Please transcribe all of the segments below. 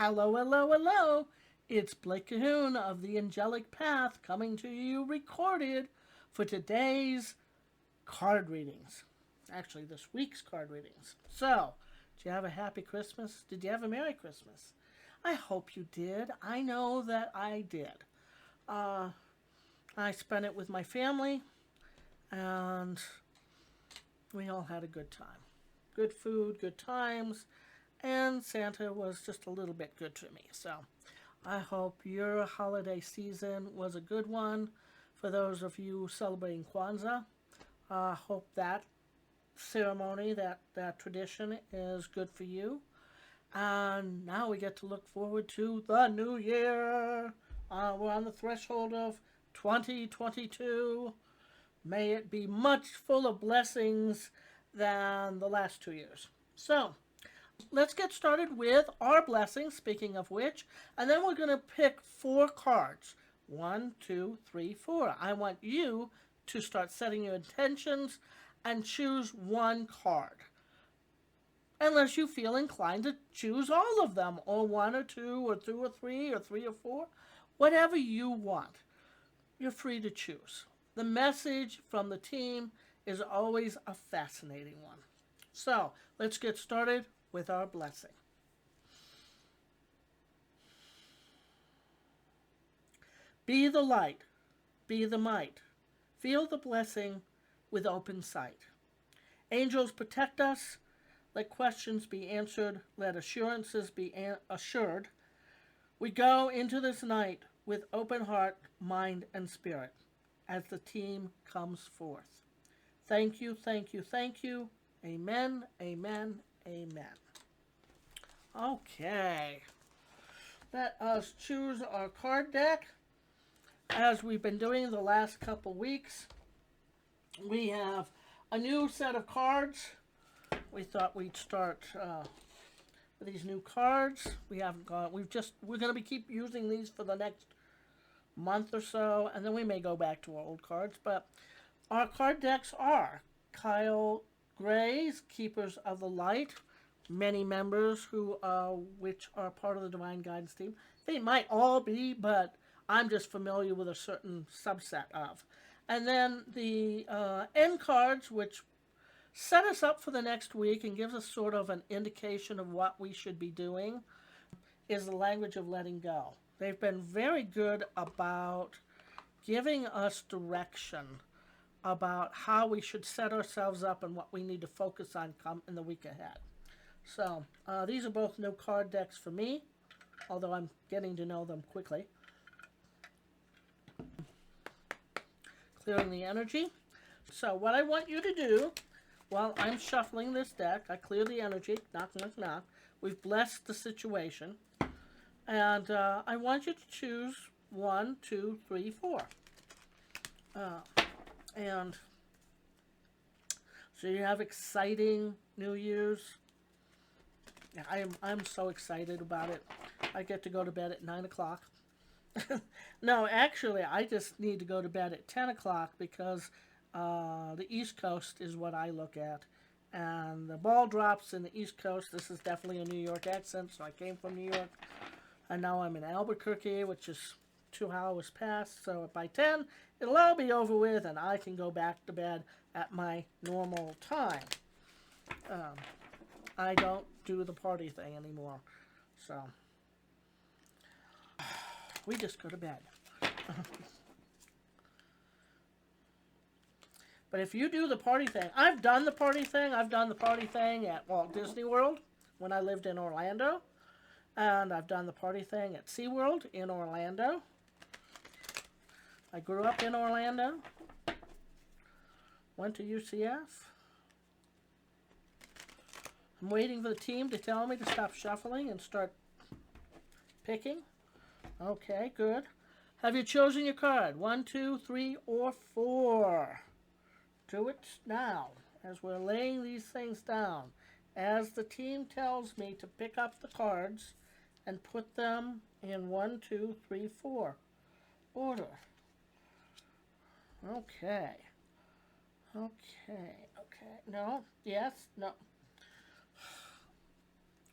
Hello, hello, hello. It's Blake Cahoon of the Angelic Path coming to you recorded for today's card readings. Actually, this week's card readings. So, did you have a happy Christmas? Did you have a Merry Christmas? I hope you did. I know that I did. Uh, I spent it with my family, and we all had a good time. Good food, good times, and Santa was just a little bit good to me. So I hope your holiday season was a good one. For those of you celebrating Kwanzaa, I hope that ceremony, that tradition is good for you. And now we get to look forward to the new year. We're on the threshold of 2022. May it be much full of blessings than the last 2 years. So, let's get started with our blessings, speaking of which, and then we're going to pick 4 cards. 1, 2, 3, 4. I want you to start setting your intentions and choose 1 card. Unless you feel inclined to choose all of them, or 1 or 2 or 2 or 3 or 3 or 4. Whatever you want, you're free to choose. The message from the team is always a fascinating one. So, let's get started with our blessing. Be the light, be the might. Feel the blessing with open sight. Angels protect us. Let questions be answered. Let assurances be assured. We go into this night with open heart, mind, and spirit as the team comes forth. Thank you, thank you, thank you. Amen, amen, amen. Okay. Let us choose our card deck. As we've been doing the last couple weeks, we have a new set of cards. We thought we'd start with these new cards. We're going to keep using these for the next month or so, and then we may go back to our old cards. But our card decks are Kyle Gray's Keepers of the Light, many members which are part of the Divine Guidance team. They might all be, but I'm just familiar with a certain subset of. And then the end cards, which set us up for the next week and gives us sort of an indication of what we should be doing, is the language of letting go. They've been very good about giving us direction about how we should set ourselves up and what we need to focus on come in the week ahead. So these are both new card decks for me, although I'm getting to know them quickly. Clearing the energy. So what I want you to do while I'm shuffling this deck, I clear the energy, knock, knock, knock. We've blessed the situation. And I want you to choose 1, 2, 3, 4. And so you have exciting New Year's. I'm so excited about it. I get to go to bed at 9 o'clock. No, actually, I just need to go to bed at 10 o'clock because the East Coast is what I look at. And the ball drops in the East Coast. This is definitely a New York accent, so I came from New York. And now I'm in Albuquerque, which is 2 hours past. So by 10, it'll all be over with, and I can go back to bed at my normal time. I don't do the party thing anymore. So we just go to bed. But if you do the party thing, I've done the party thing. I've done the party thing at Walt Disney World when I lived in Orlando. And I've done the party thing at SeaWorld in Orlando. I grew up in Orlando. Went to UCF. I'm waiting for the team to tell me to stop shuffling and start picking. Okay, good. Have you chosen your card? 1, 2, 3, or 4? Do it now as we're laying these things down. As the team tells me to pick up the cards and put them in 1, 2, 3, 4 order. Okay. No. Yes. No.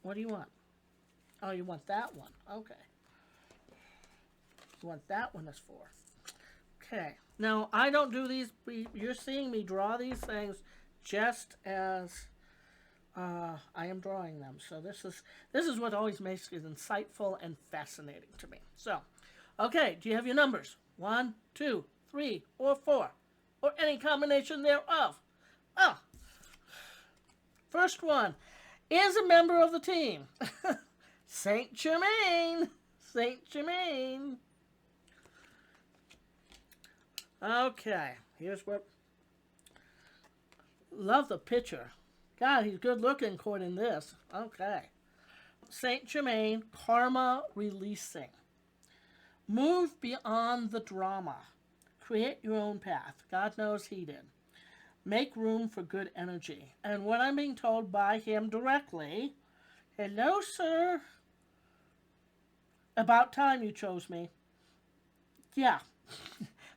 What do you want? Oh, you want that one. Okay. You want that one as 4. Okay. Now, I don't do these. You're seeing me draw these things just as I am drawing them. So this is what always makes it insightful and fascinating to me. So, okay, do you have your numbers? 1, 2, 3, or 4, or any combination thereof? Oh, first one is a member of the team. Saint Germain. Saint Germain. Okay, here's what. Love the picture. God, he's good looking according to this. Okay. Saint Germain, karma releasing. Move beyond the drama. Create your own path. God knows he did. Make room for good energy. And what I'm being told by him directly, hello, sir. About time you chose me. Yeah.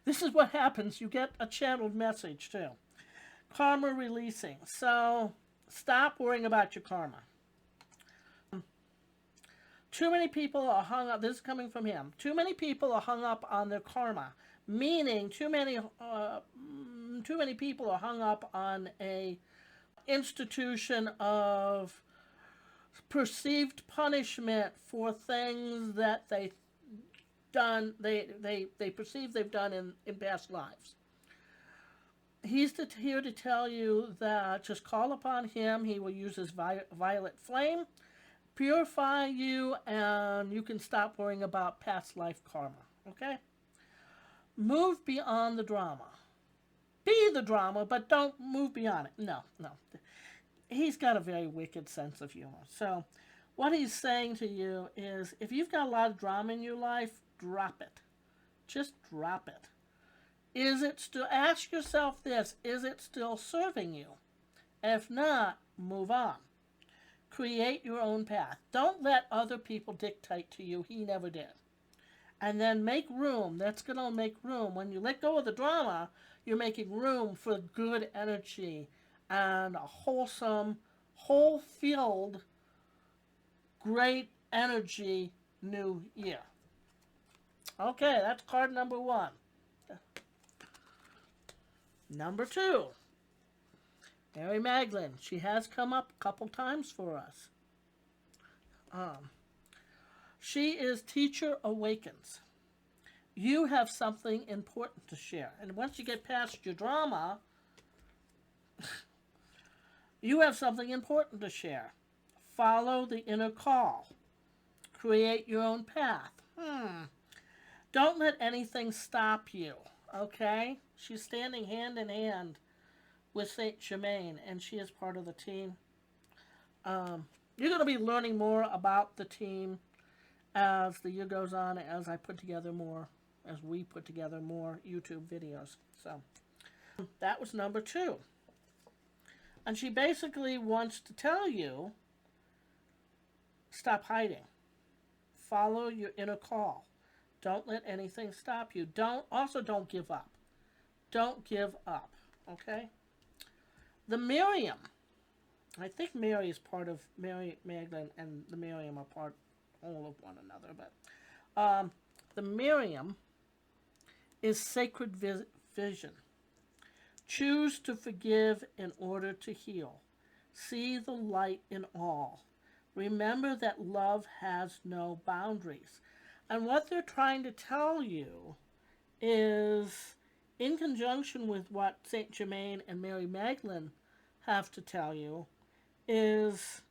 This is what happens. You get a channeled message, too. Karma releasing. So, stop worrying about your karma. Too many people are hung up. This is coming from him. Too many people are hung up on their karma. Meaning, too many people are hung up on a institution of perceived punishment for things that they perceive they've done in past lives. He's here to tell you that just call upon him. He will use his violet flame, purify you, and you can stop worrying about past life karma. Okay? Move beyond the drama. Be the drama, but don't move beyond it. No. He's got a very wicked sense of humor. So what he's saying to you is, if you've got a lot of drama in your life, drop it. Just drop it. Is it still, ask yourself this, is it still serving you? If not, move on. Create your own path. Don't let other people dictate to you. He never did. And then make room. That's going to make room. When you let go of the drama, you're making room for good energy and a wholesome, whole-filled, great energy new year. Okay, that's card number 1. Number 2, Mary Magdalene. She has come up a couple times for us. She is Teacher Awakens. You have something important to share. And once you get past your drama, you have something important to share. Follow the inner call. Create your own path. Don't let anything stop you, okay? She's standing hand in hand with Saint Germain, and she is part of the team. You're going to be learning more about the team as the year goes on, as I put together more, as we put together more YouTube videos. So that was number 2. And she basically wants to tell you, stop hiding. Follow your inner call. Don't let anything stop you. Don't give up. Don't give up, okay? The Miriam. I think Mary is part of Mary Magdalene, and the Miriam are part all of one another. But the Miriam is sacred vision. Choose to forgive in order to heal. See the light in all. Remember that love has no boundaries. And what they're trying to tell you is, in conjunction with what Saint Germain and Mary Magdalene have to tell you, is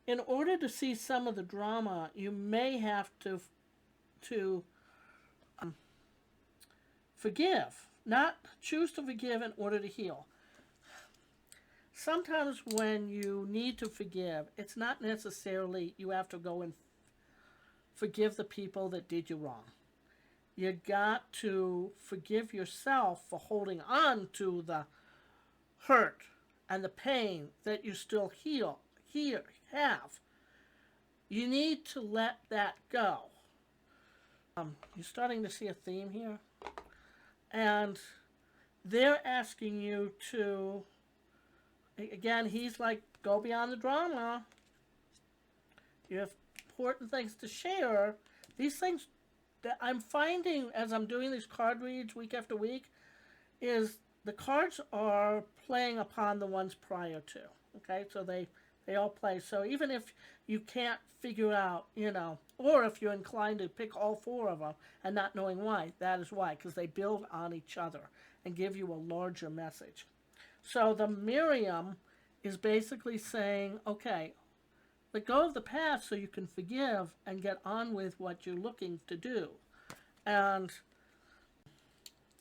in order to see some of the drama, you may have to forgive. Not choose to forgive in order to heal. Sometimes when you need to forgive, it's not necessarily you have to go and forgive the people that did you wrong. You got to forgive yourself for holding on to the hurt and the pain that you still have. You need to let that go. You're starting to see a theme here. And they're asking you to, again, he's like, go beyond the drama. You have important things to share. These things that I'm finding as I'm doing these card reads week after week is the cards are playing upon the ones prior to. Okay, so they all play. So even if you can't figure out, or if you're inclined to pick all four of them and not knowing why, that is why, because they build on each other and give you a larger message. So the Miriam is basically saying, okay, let go of the past so you can forgive and get on with what you're looking to do. And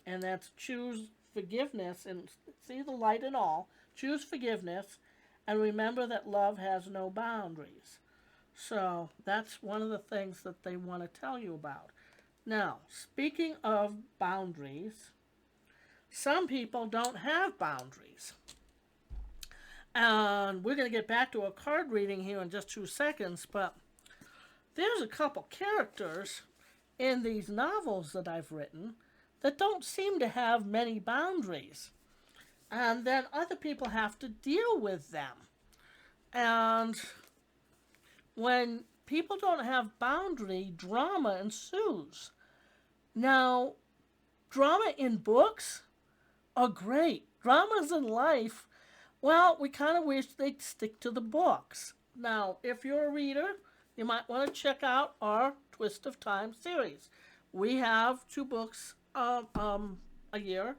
that's choose forgiveness and see the light in all. Choose forgiveness and remember that love has no boundaries. So that's one of the things that they want to tell you about. Now, speaking of boundaries, some people don't have boundaries. And we're going to get back to a card reading here in just 2 seconds, but there's a couple characters in these novels that I've written that don't seem to have many boundaries. And then other people have to deal with them. And when people don't have boundary, drama ensues. Now, drama in books are great. Dramas in life, well, we kind of wish they'd stick to the books. Now, if you're a reader, you might want to check out our Twist of Time series. We have 2 books a year.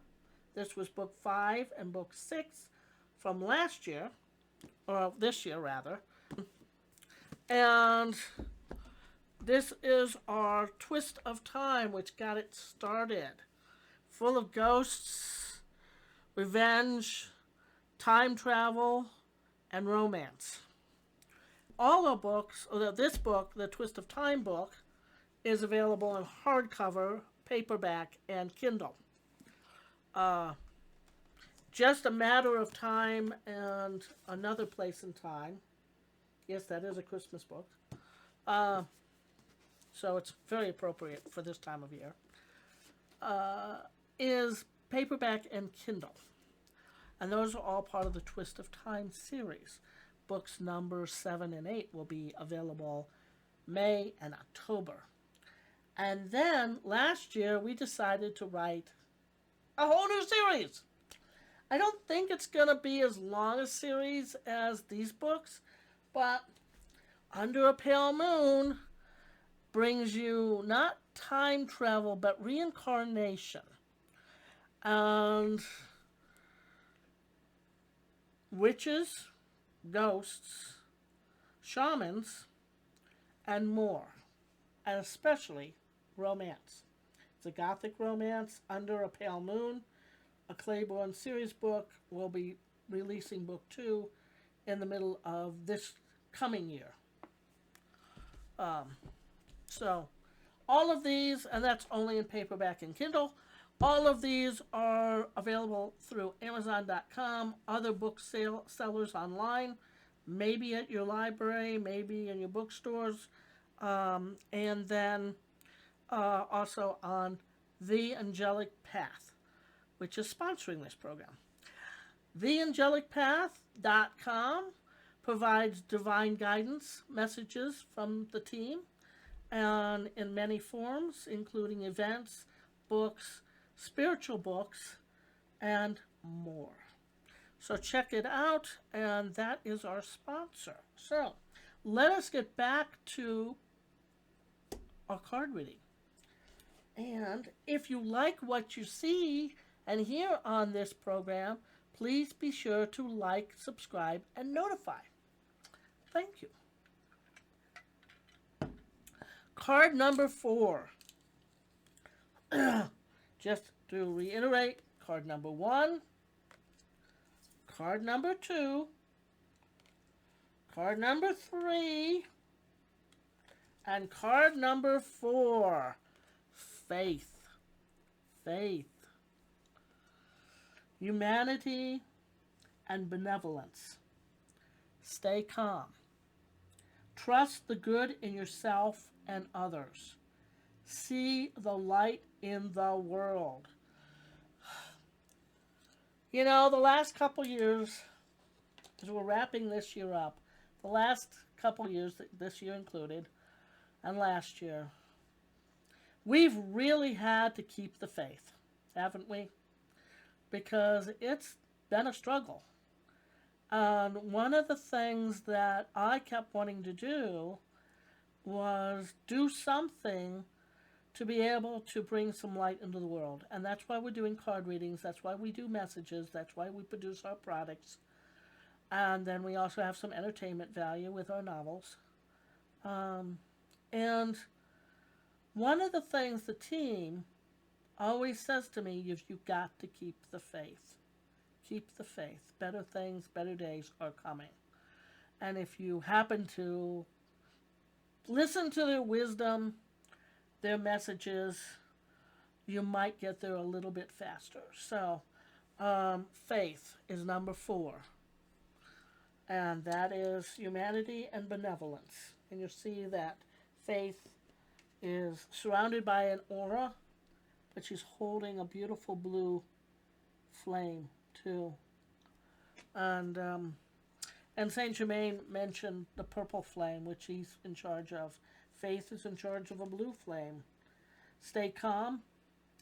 This was book 5 and book 6 from last year, or this year rather. And this is our Twist of Time, which got it started. Full of ghosts, revenge, time travel, and romance. All our books, or this book, the Twist of Time book, is available in hardcover, paperback, and Kindle. Just a Matter of Time and Another Place in Time. Yes, that is a Christmas book. So it's very appropriate for this time of year. Is paperback and Kindle. And those are all part of the Twist of Time series. Books number 7 and 8 will be available May and October. And then last year we decided to write a whole new series. I don't think it's going to be as long a series as these books, but Under a Pale Moon brings you not time travel, but reincarnation. And witches, ghosts, shamans, and more. And especially romance. It's a gothic romance, Under a Pale Moon. A Claiborne series book. Will be releasing book 2 in the middle of this coming year. So all of these, and that's only in paperback and Kindle, all of these are available through Amazon.com, other book sellers online, maybe at your library, maybe in your bookstores, and then also on The Angelic Path, which is sponsoring this program. TheAngelicPath.com provides divine guidance messages from the team, and in many forms, including events, books, spiritual books, and more. So check it out, and that is our sponsor. So let us get back to our card reading. And if you like what you see and hear on this program, please be sure to like, subscribe, and notify. Thank you. Card number 4. Just to reiterate, card number 1, card number 2, card number 3, and card number 4. Faith. Faith. Humanity and benevolence. Stay calm. Trust the good in yourself and others. See the light in the world. You know, the last couple years, as we're wrapping this year up, the last couple years, this year included, and last year, we've really had to keep the faith, haven't we? Because it's been a struggle. And one of the things that I kept wanting to do was do something to be able to bring some light into the world. And that's why we're doing card readings. That's why we do messages. That's why we produce our products. And then we also have some entertainment value with our novels. And one of the things the team always says to me is you've got to keep the faith. Keep the faith. Better things, better days are coming. And if you happen to listen to their wisdom, their messages, you might get there a little bit faster. So, faith is number 4. And that is humanity and benevolence. And you'll see that faith is surrounded by an aura, but she's holding a beautiful blue flame too. And Saint Germain mentioned the purple flame, which he's in charge of. Faith is in charge of a blue flame. Stay calm,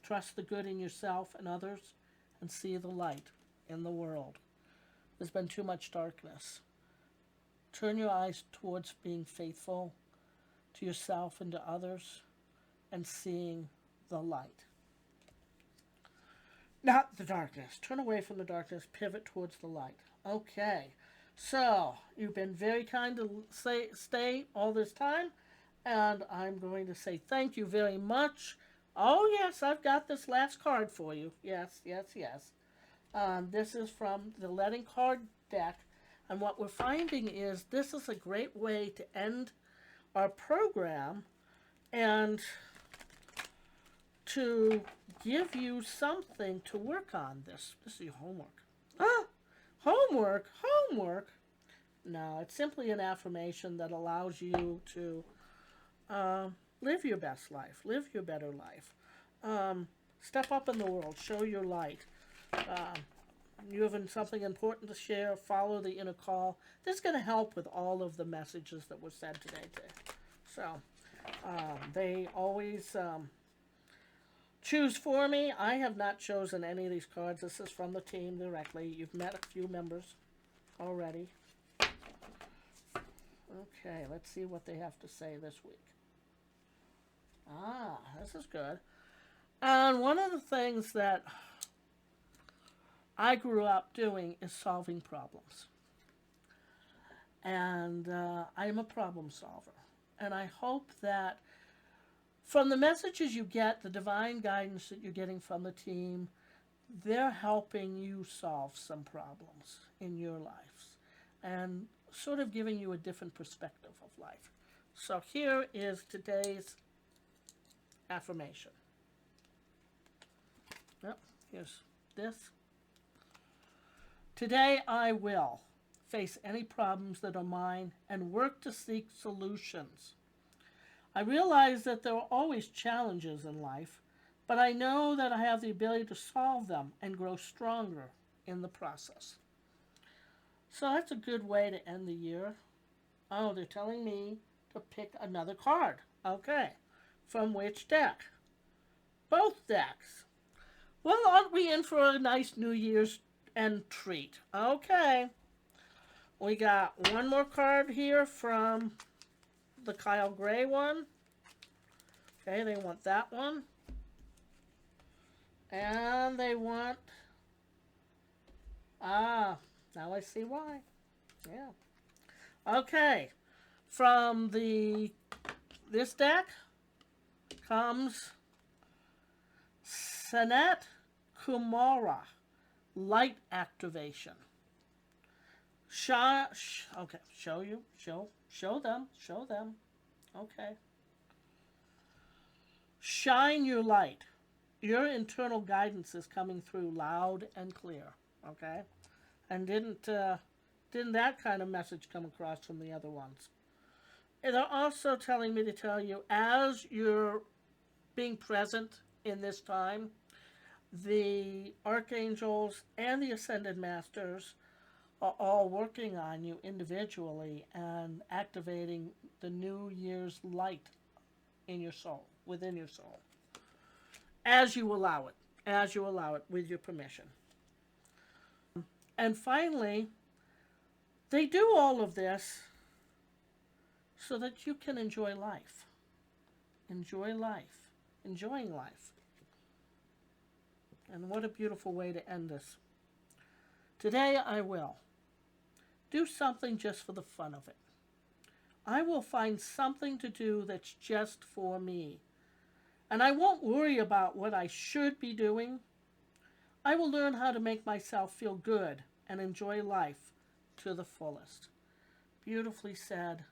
trust the good in yourself and others, and see the light in the world. There's been too much darkness. Turn your eyes towards being faithful to yourself and to others and seeing the light. Not the darkness. Turn away from the darkness, pivot towards the light. Okay, so you've been very kind to stay all this time, and I'm going to say thank you very much. Oh yes, I've got this last card for you. Yes, yes, yes. This is from the Letting card deck, and what we're finding is this is a great way to end our program and to give you something to work on. This is your homework. Homework? Homework? No, it's simply an affirmation that allows you to live your best life, live your better life. Step up in the world, show your light. You have something important to share, follow the inner call. This is going to help with all of the messages that were said today. So, they always choose for me. I have not chosen any of these cards. This is from the team directly. You've met a few members already. Okay, let's see what they have to say this week. This is good. And one of the things that I grew up doing is solving problems. And I am a problem solver. And I hope that from the messages you get, the divine guidance that you're getting from the team, they're helping you solve some problems in your lives and sort of giving you a different perspective of life. So here is today's affirmation. Yep, here's this. Today I will face any problems that are mine and work to seek solutions. I realize that there are always challenges in life, but I know that I have the ability to solve them and grow stronger in the process. So that's a good way to end the year. Oh, they're telling me to pick another card. Okay. From which deck? Both decks. Well, aren't we in for a nice New Year's end treat? Okay. We got one more card here from the Kyle Gray one. Okay, they want that one. And they want... now I see why. Yeah. Okay. From this deck comes Sanat Kumara, Light Activation. Okay, show them. Okay. Shine your light. Your internal guidance is coming through loud and clear. Okay, and didn't that kind of message come across from the other ones? And they're also telling me to tell you, as you're being present in this time, the archangels and the ascended masters are all working on you individually and activating the New Year's light in your soul, within your soul, as you allow it with your permission. And finally, they do all of this so that you can enjoy life. Enjoy life. Enjoying life. And what a beautiful way to end this. Today I will do something just for the fun of it. I will find something to do that's just for me. And I won't worry about what I should be doing. I will learn how to make myself feel good and enjoy life to the fullest. Beautifully said,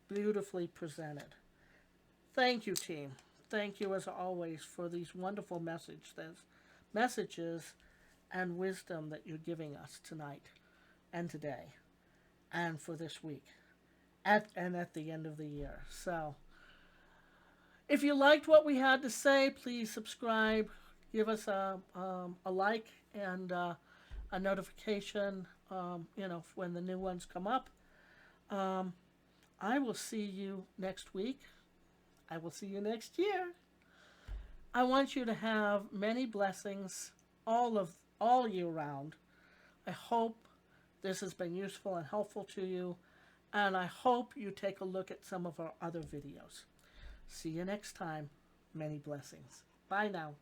beautifully presented. Thank you, team. Thank you, as always, for these wonderful messages and wisdom that you're giving us tonight and today and for this week and at the end of the year. So, if you liked what we had to say, please subscribe, give us a like and a notification, when the new ones come up. I will see you next week. I will see you next year. I want you to have many blessings all year round. I hope this has been useful and helpful to you, and I hope you take a look at some of our other videos. See you next time. Many blessings. Bye now.